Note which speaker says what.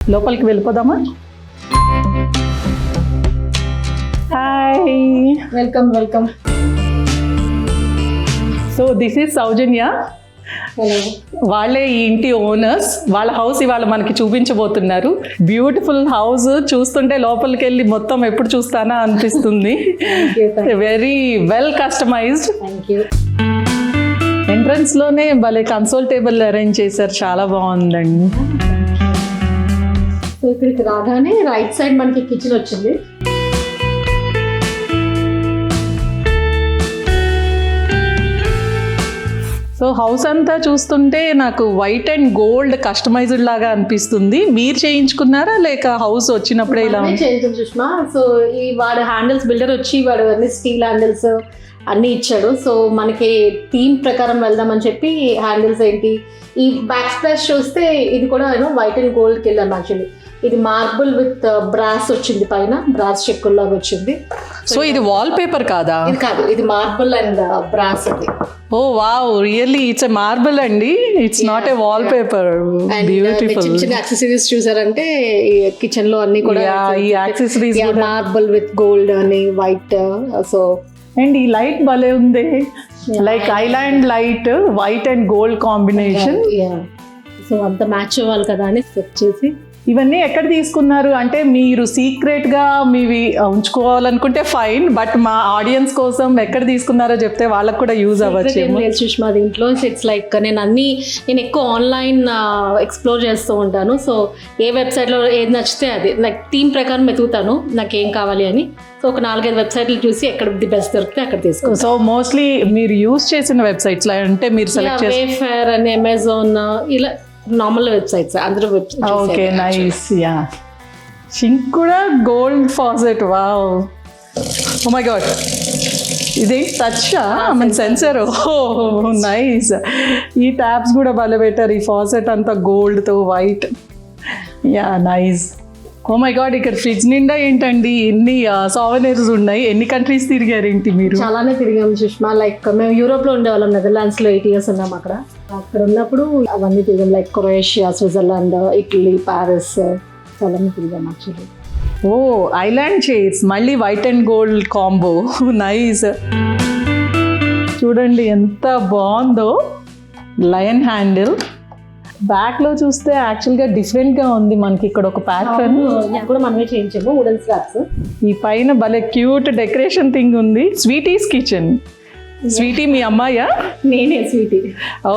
Speaker 1: లోపలికి వెళ్ళిపోదామా? Hi,
Speaker 2: welcome.
Speaker 1: So this is Soujanya. వాళ్ళే ఈ ఇంటి ఓనర్స్. వాళ్ళ హౌస్ ఇవాళ మనకి చూపించబోతున్నారు. Beautiful house. చూస్తుంటే లోపలికి వెళ్ళి మొత్తం ఎప్పుడు చూస్తానా అనిపిస్తుంది. Very well customized. ఎంట్రన్స్ లోనే భలే కన్సోల్ టేబుల్ అరేంజ్ చేశారు, చాలా బాగుందండి.
Speaker 2: సో ఇక్కడికి రాగానే రైట్ సైడ్ మనకి కిచెన్ వచ్చింది.
Speaker 1: సో హౌస్ అంతా చూస్తుంటే నాకు వైట్ అండ్ గోల్డ్ కస్టమైజ్డ్ లాగా అనిపిస్తుంది. మీరు చేయించుకున్నారా లేక హౌస్ వచ్చినప్పుడే ఇలా
Speaker 2: చేయించాం సుష్మా. సో ఈ వాడు హ్యాండిల్స్ బిల్డర్ వచ్చి వాడు అన్ని స్టీల్ హ్యాండిల్స్ అన్నీ ఇచ్చాడు. సో మనకి థీమ్ ప్రకారం వెళ్దామని చెప్పి హ్యాండిల్స్ ఏంటి, ఈ బ్యాక్ స్ప్లాష్ చూస్తే ఇది కూడా వైట్ అండ్ గోల్డ్కి వెళ్ళాము. యాక్చువల్లీ ఇది మార్బుల్ విత్ బ్రాస్ వచ్చింది, పైన బ్రాస్ చెక్కుల్లాగా వచ్చింది.
Speaker 1: సో ఇది వాల్ పేపర్ కాదా?
Speaker 2: ఇది కాదు, ఇది మార్బుల్ అండ్ బ్రాస్. అది
Speaker 1: oh wow, really it's a marble అండి, it's not a wallpaper. Beautiful.
Speaker 2: చిన్న యాక్సెసరీస్ చూసారంటే కిచెన్ లో అన్ని కూడా
Speaker 1: ఈ యాక్సెసరీస్
Speaker 2: మార్బుల్ విత్ గోల్డ్ అని వైట్. సో
Speaker 1: అండ్ ఈ లైట్ భలే ఉంది, like island light, white and gold combination.
Speaker 2: So అంత మ్యాచ్ అవ్వాలి కదా అని సెట్ చేసి.
Speaker 1: ఇవన్నీ ఎక్కడ తీసుకున్నారు అంటే మీరు సీక్రెట్ గా మీవి ఉంచుకోవాలనుకుంటే ఫైన్, బట్ మా ఆడియన్స్ కోసం ఎక్కడ తీసుకున్నారో చెప్తే వాళ్ళకి కూడా యూజ్ అవ్వచ్చు.
Speaker 2: సుష్మా దీంట్లో ఇట్స్ లైక్ నేను ఎక్కువ ఆన్లైన్ ఎక్స్ప్లోర్ చేస్తూ ఉంటాను. సో ఏ వెబ్సైట్లో ఏది నచ్చితే అది లైక్ థీమ్ ప్రకారం వెతుకుతాను నాకు ఏం కావాలి అని. సో ఒక 4-5 వెబ్సైట్లు చూసి ఎక్కడ ది బెస్ట్ దొరికితే అక్కడ తీసుకుంటాను.
Speaker 1: సో మోస్ట్లీ మీరు యూజ్ చేసిన వెబ్సైట్స్ అంటే మీరు సెలెక్ట్ చేసి
Speaker 2: వేఫేర్ అని, అమెజాన్, ఇలా నార్మల్ వెబ్సైట్స్ అందరూ.
Speaker 1: Okay, nice. యా, సింక్ కూడా gold faucet. Wow, oh my god, ఇది టచ్ మన సెన్సర్. Oh nice. ఈ ట్యాప్స్ కూడా భలే పెట్టారు. ఈ ఫాసెట్ అంతా గోల్డ్తో white. Yeah, nice. Oh my god, ఇక్కడ ఫ్రిడ్జ్ నిండా ఏంటండి ఎన్ని సావెనీర్స్ ఉన్నాయి. ఎన్ని కంట్రీస్ తిరిగారు ఏంటి మీరు?
Speaker 2: చాలానే తిరిగాము సుష్మా. లైక్ మేము యూరోప్ లో ఉండేవాళ్ళం, నెదర్లాండ్స్ లో 8 years ఉన్నాం. అక్కడ ఉన్నప్పుడు అవన్నీ తిరిగాం, like Croatia, Switzerland, Italy, Paris, చాలానే తిరిగాం యాక్చువల్లీ.
Speaker 1: ఓ ఐలాండ్ చైర్స్, మళ్ళీ white and gold combo. Nice. చూడండి ఎంత బాగుందో. Lion handle. బ్యాక్ లో చూస్తే యాక్చువల్గా డిఫరెంట్గా ఉంది మనకి. ఇక్కడ ఒక ప్యాటర్న్
Speaker 2: కూడా మనమే చేయించాము, వుడెన్ స్లాబ్స్.
Speaker 1: ఈ పైన భలే క్యూట్ డెకరేషన్ థింగ్ ఉంది. Sweeties kitchen. స్వీటీ మీ అమ్మాయా?
Speaker 2: నేనే స్వీటీ.
Speaker 1: ఓ